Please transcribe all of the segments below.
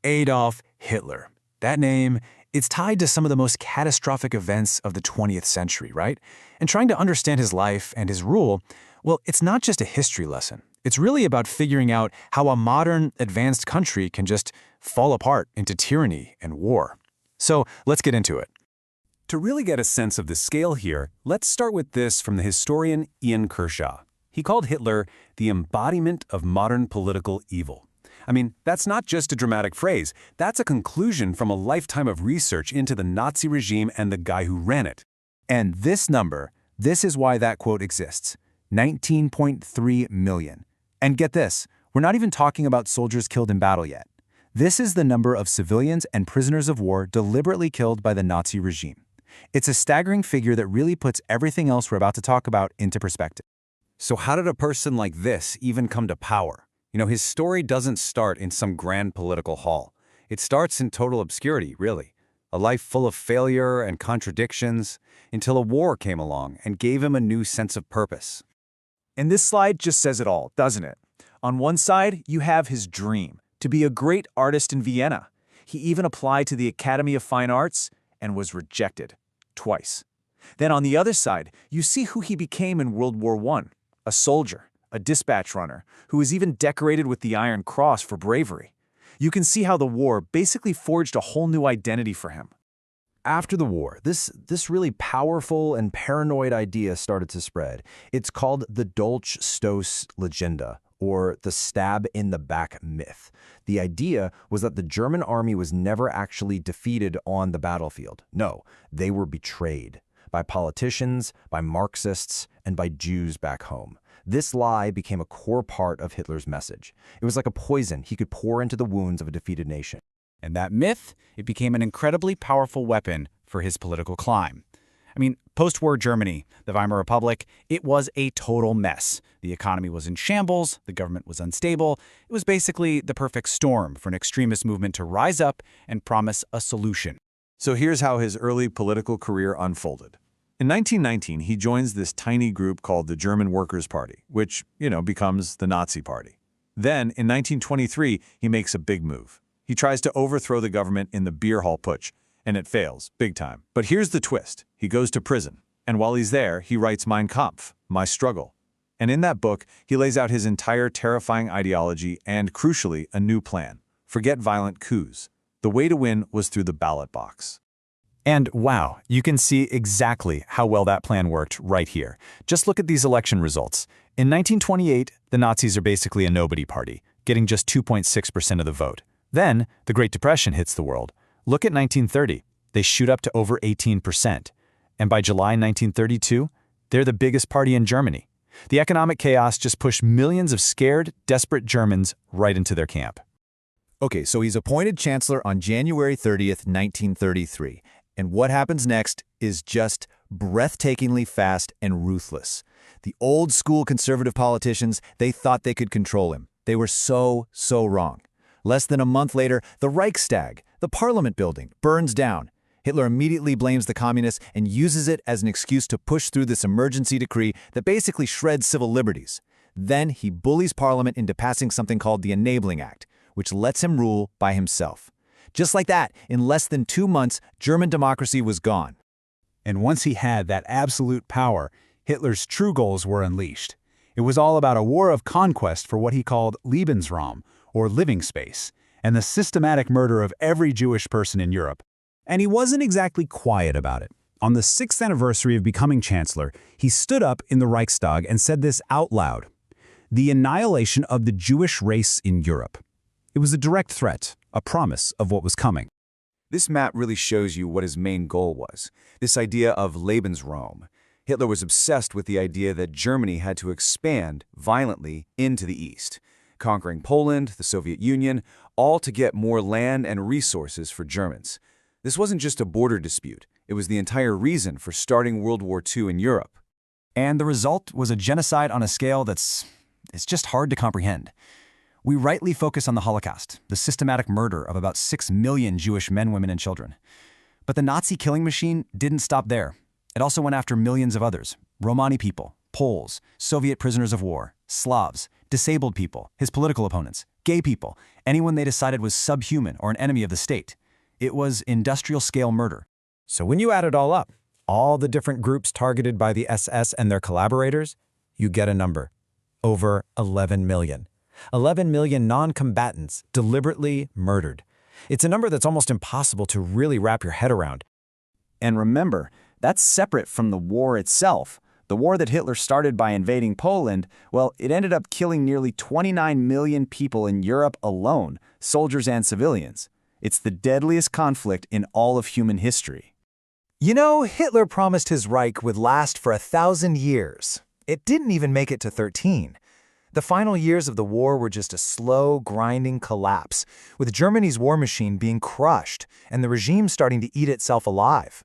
Adolf Hitler. That name, it's tied to some of the most catastrophic events of the 20th century, right? And trying to understand his life and his rule, well, it's not just a history lesson. It's really about figuring out how a modern, advanced country can just fall apart into tyranny and war. So let's get into it. To really get a sense of the scale here, let's start with this from the historian Ian Kershaw. He called Hitler the embodiment of modern political evil. I mean, that's not just a dramatic phrase. That's a conclusion from a lifetime of research into the Nazi regime and the guy who ran it. And this number, this is why that quote exists. 19.3 million. And get this, we're not even talking about soldiers killed in battle yet. This is the number of civilians and prisoners of war deliberately killed by the Nazi regime. It's a staggering figure that really puts everything else we're about to talk about into perspective. So how did a person like this even come to power? You know, his story doesn't start in some grand political hall. It starts in total obscurity, really. A life full of failure and contradictions, until a war came along and gave him a new sense of purpose. And this slide just says it all, doesn't it? On one side, you have his dream, to be a great artist in Vienna. He even applied to the Academy of Fine Arts and was rejected, twice. Then on the other side, you see who he became in World War I, a soldier, a dispatch runner, who was even decorated with the Iron Cross for bravery. You can see how the war basically forged a whole new identity for him. After the war, this really powerful and paranoid idea started to spread. It's called the Dolchstoß Legenda, or the stab-in-the-back myth. The idea was that the German army was never actually defeated on the battlefield. No, they were betrayed by politicians, by Marxists, and by Jews back home. This lie became a core part of Hitler's message. It was like a poison he could pour into the wounds of a defeated nation. And that myth, it became an incredibly powerful weapon for his political climb. I mean, post-war Germany, the Weimar Republic, it was a total mess. The economy was in shambles, the government was unstable. It was basically the perfect storm for an extremist movement to rise up and promise a solution. So here's how his early political career unfolded. In 1919, he joins this tiny group called the German Workers' Party, which, becomes the Nazi Party. Then, in 1923, he makes a big move. He tries to overthrow the government in the beer hall putsch, and it fails, big time. But here's the twist. He goes to prison, and while he's there, he writes Mein Kampf, My Struggle. And in that book, he lays out his entire terrifying ideology and, crucially, a new plan. Forget violent coups. The way to win was through the ballot box. And wow, you can see exactly how well that plan worked right here. Just look at these election results. In 1928, the Nazis are basically a nobody party, getting just 2.6% of the vote. Then, the Great Depression hits the world. Look at 1930. They shoot up to over 18%. And by July 1932, they're the biggest party in Germany. The economic chaos just pushed millions of scared, desperate Germans right into their camp. Okay, so he's appointed chancellor on January 30th, 1933. And what happens next is just breathtakingly fast and ruthless. The old-school conservative politicians, they thought they could control him. They were so wrong. Less than a month later, the Reichstag, the parliament building, burns down. Hitler immediately blames the communists and uses it as an excuse to push through this emergency decree that basically shreds civil liberties. Then he bullies parliament into passing something called the Enabling Act, which lets him rule by himself. Just like that, in less than 2 months, German democracy was gone. And once he had that absolute power, Hitler's true goals were unleashed. It was all about a war of conquest for what he called Lebensraum, or living space, and the systematic murder of every Jewish person in Europe. And he wasn't exactly quiet about it. On the 6th anniversary of becoming chancellor, he stood up in the Reichstag and said this out loud: "The annihilation of the Jewish race in Europe." It was a direct threat, a promise of what was coming. This map really shows you what his main goal was, this idea of Lebensraum. Hitler was obsessed with the idea that Germany had to expand violently into the east, conquering Poland, the Soviet Union, all to get more land and resources for Germans. This wasn't just a border dispute. It was the entire reason for starting World War II in Europe. And the result was a genocide on a scale it's just hard to comprehend. We rightly focus on the Holocaust, the systematic murder of about 6 million Jewish men, women, and children. But the Nazi killing machine didn't stop there. It also went after millions of others: Romani people, Poles, Soviet prisoners of war, Slavs, disabled people, his political opponents, gay people, anyone they decided was subhuman or an enemy of the state. It was industrial-scale murder. So when you add it all up, all the different groups targeted by the SS and their collaborators, you get a number. Over 11 million. 11 million non-combatants deliberately murdered. It's a number that's almost impossible to really wrap your head around. And remember, that's separate from the war itself. The war that Hitler started by invading Poland, well, it ended up killing nearly 29 million people in Europe alone, soldiers and civilians. It's the deadliest conflict in all of human history. You know, Hitler promised his Reich would last for 1,000 years. It didn't even make it to 13. The final years of the war were just a slow, grinding collapse, with Germany's war machine being crushed and the regime starting to eat itself alive.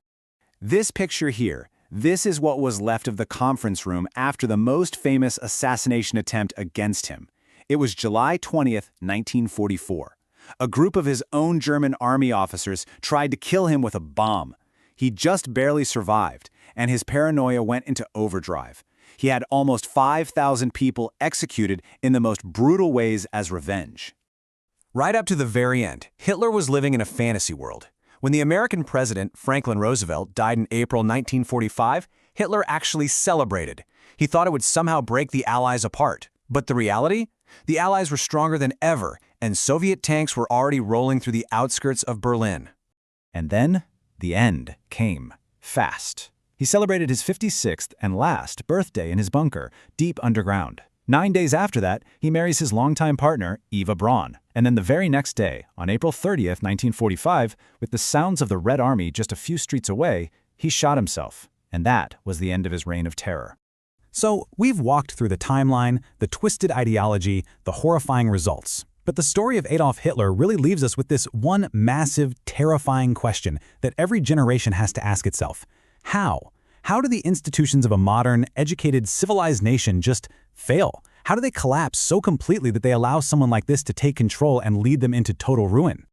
This picture here, this is what was left of the conference room after the most famous assassination attempt against him. It was July 20th, 1944. A group of his own German army officers tried to kill him with a bomb. He just barely survived, and his paranoia went into overdrive. He had almost 5,000 people executed in the most brutal ways as revenge. Right up to the very end, Hitler was living in a fantasy world. When the American president, Franklin Roosevelt, died in April 1945, Hitler actually celebrated. He thought it would somehow break the Allies apart. But the reality? The Allies were stronger than ever, and Soviet tanks were already rolling through the outskirts of Berlin. And then, the end came fast. He celebrated his 56th and last birthday in his bunker, deep underground. 9 days after that, he marries his longtime partner, Eva Braun. And then the very next day, on April 30th, 1945, with the sounds of the Red Army just a few streets away, he shot himself. And that was the end of his reign of terror. So, we've walked through the timeline, the twisted ideology, the horrifying results. But the story of Adolf Hitler really leaves us with this one massive, terrifying question that every generation has to ask itself. How? How do the institutions of a modern, educated, civilized nation just fail? How do they collapse so completely that they allow someone like this to take control and lead them into total ruin?